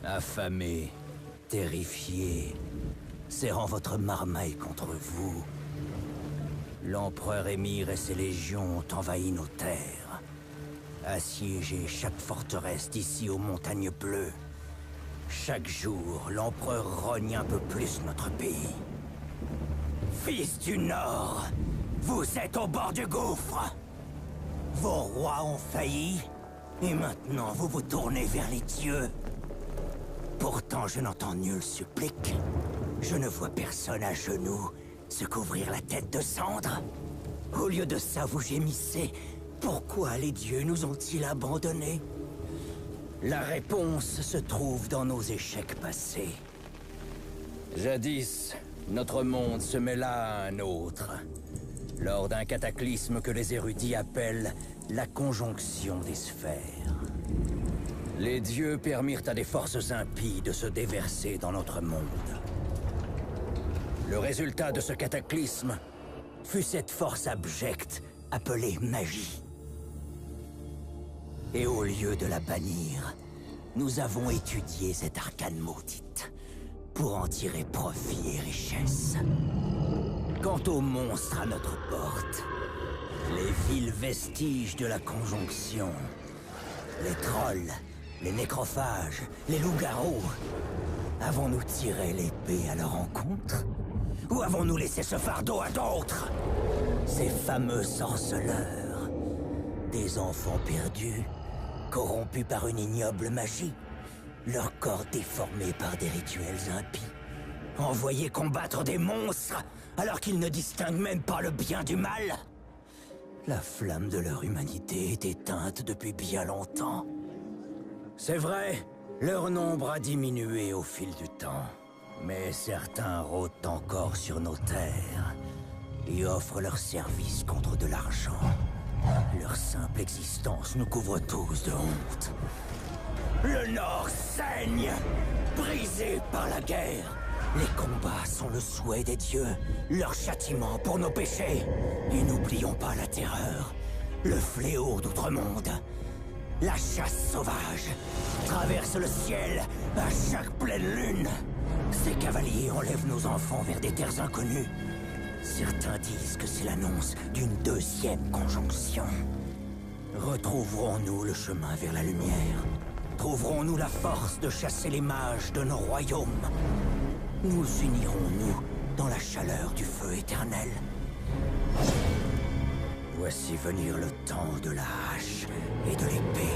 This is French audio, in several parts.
Affamé, terrifié, serrant votre marmaille contre vous, l'empereur Émir et ses légions ont envahi nos terres, assiégé chaque forteresse d'ici aux montagnes bleues. Chaque jour, l'empereur rogne un peu plus notre pays. Fils du Nord, vous êtes au bord du gouffre. Vos rois ont failli, et maintenant vous vous tournez vers les dieux. Pourtant, je n'entends nul supplique. Je ne vois personne à genoux se couvrir la tête de cendre. Au lieu de ça, vous gémissez. Pourquoi les dieux nous ont-ils abandonnés? La réponse se trouve dans nos échecs passés. Jadis, notre monde se mêla à un autre, lors d'un cataclysme que les érudits appellent la conjonction des sphères. Les dieux permirent à des forces impies de se déverser dans notre monde. Le résultat de ce cataclysme fut cette force abjecte appelée magie. Et au lieu de la bannir, nous avons étudié cette arcane maudite pour en tirer profit et richesse. Quant aux monstres à notre porte, les vils vestiges de la conjonction, les trolls, les nécrophages, les loups-garous, avons-nous tiré l'épée à leur encontre? Ou avons-nous laissé ce fardeau à d'autres? Ces fameux sorceleurs, des enfants perdus, corrompus par une ignoble magie, leur corps déformé par des rituels impies, envoyés combattre des monstres alors qu'ils ne distinguent même pas le bien du mal. La flamme de leur humanité est éteinte depuis bien longtemps. C'est vrai, leur nombre a diminué au fil du temps, mais certains rôdent encore sur nos terres et offrent leurs services contre de l'argent. Leur simple existence nous couvre tous de honte. Le Nord saigne, brisé par la guerre. Les combats sont le souhait des dieux, leur châtiment pour nos péchés. Et n'oublions pas la terreur, le fléau d'outre-monde. La chasse sauvage traverse le ciel à chaque pleine lune. Ces cavaliers enlèvent nos enfants vers des terres inconnues. Certains disent que c'est l'annonce d'une deuxième conjonction. Retrouverons-nous le chemin vers la lumière? Trouverons-nous la force de chasser les mages de nos royaumes? Nous unirons-nous dans la chaleur du feu éternel? Voici venir le temps de la hache et de l'épée.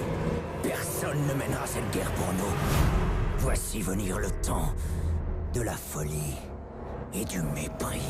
Personne ne mènera cette guerre pour nous. Voici venir le temps de la folie et du mépris.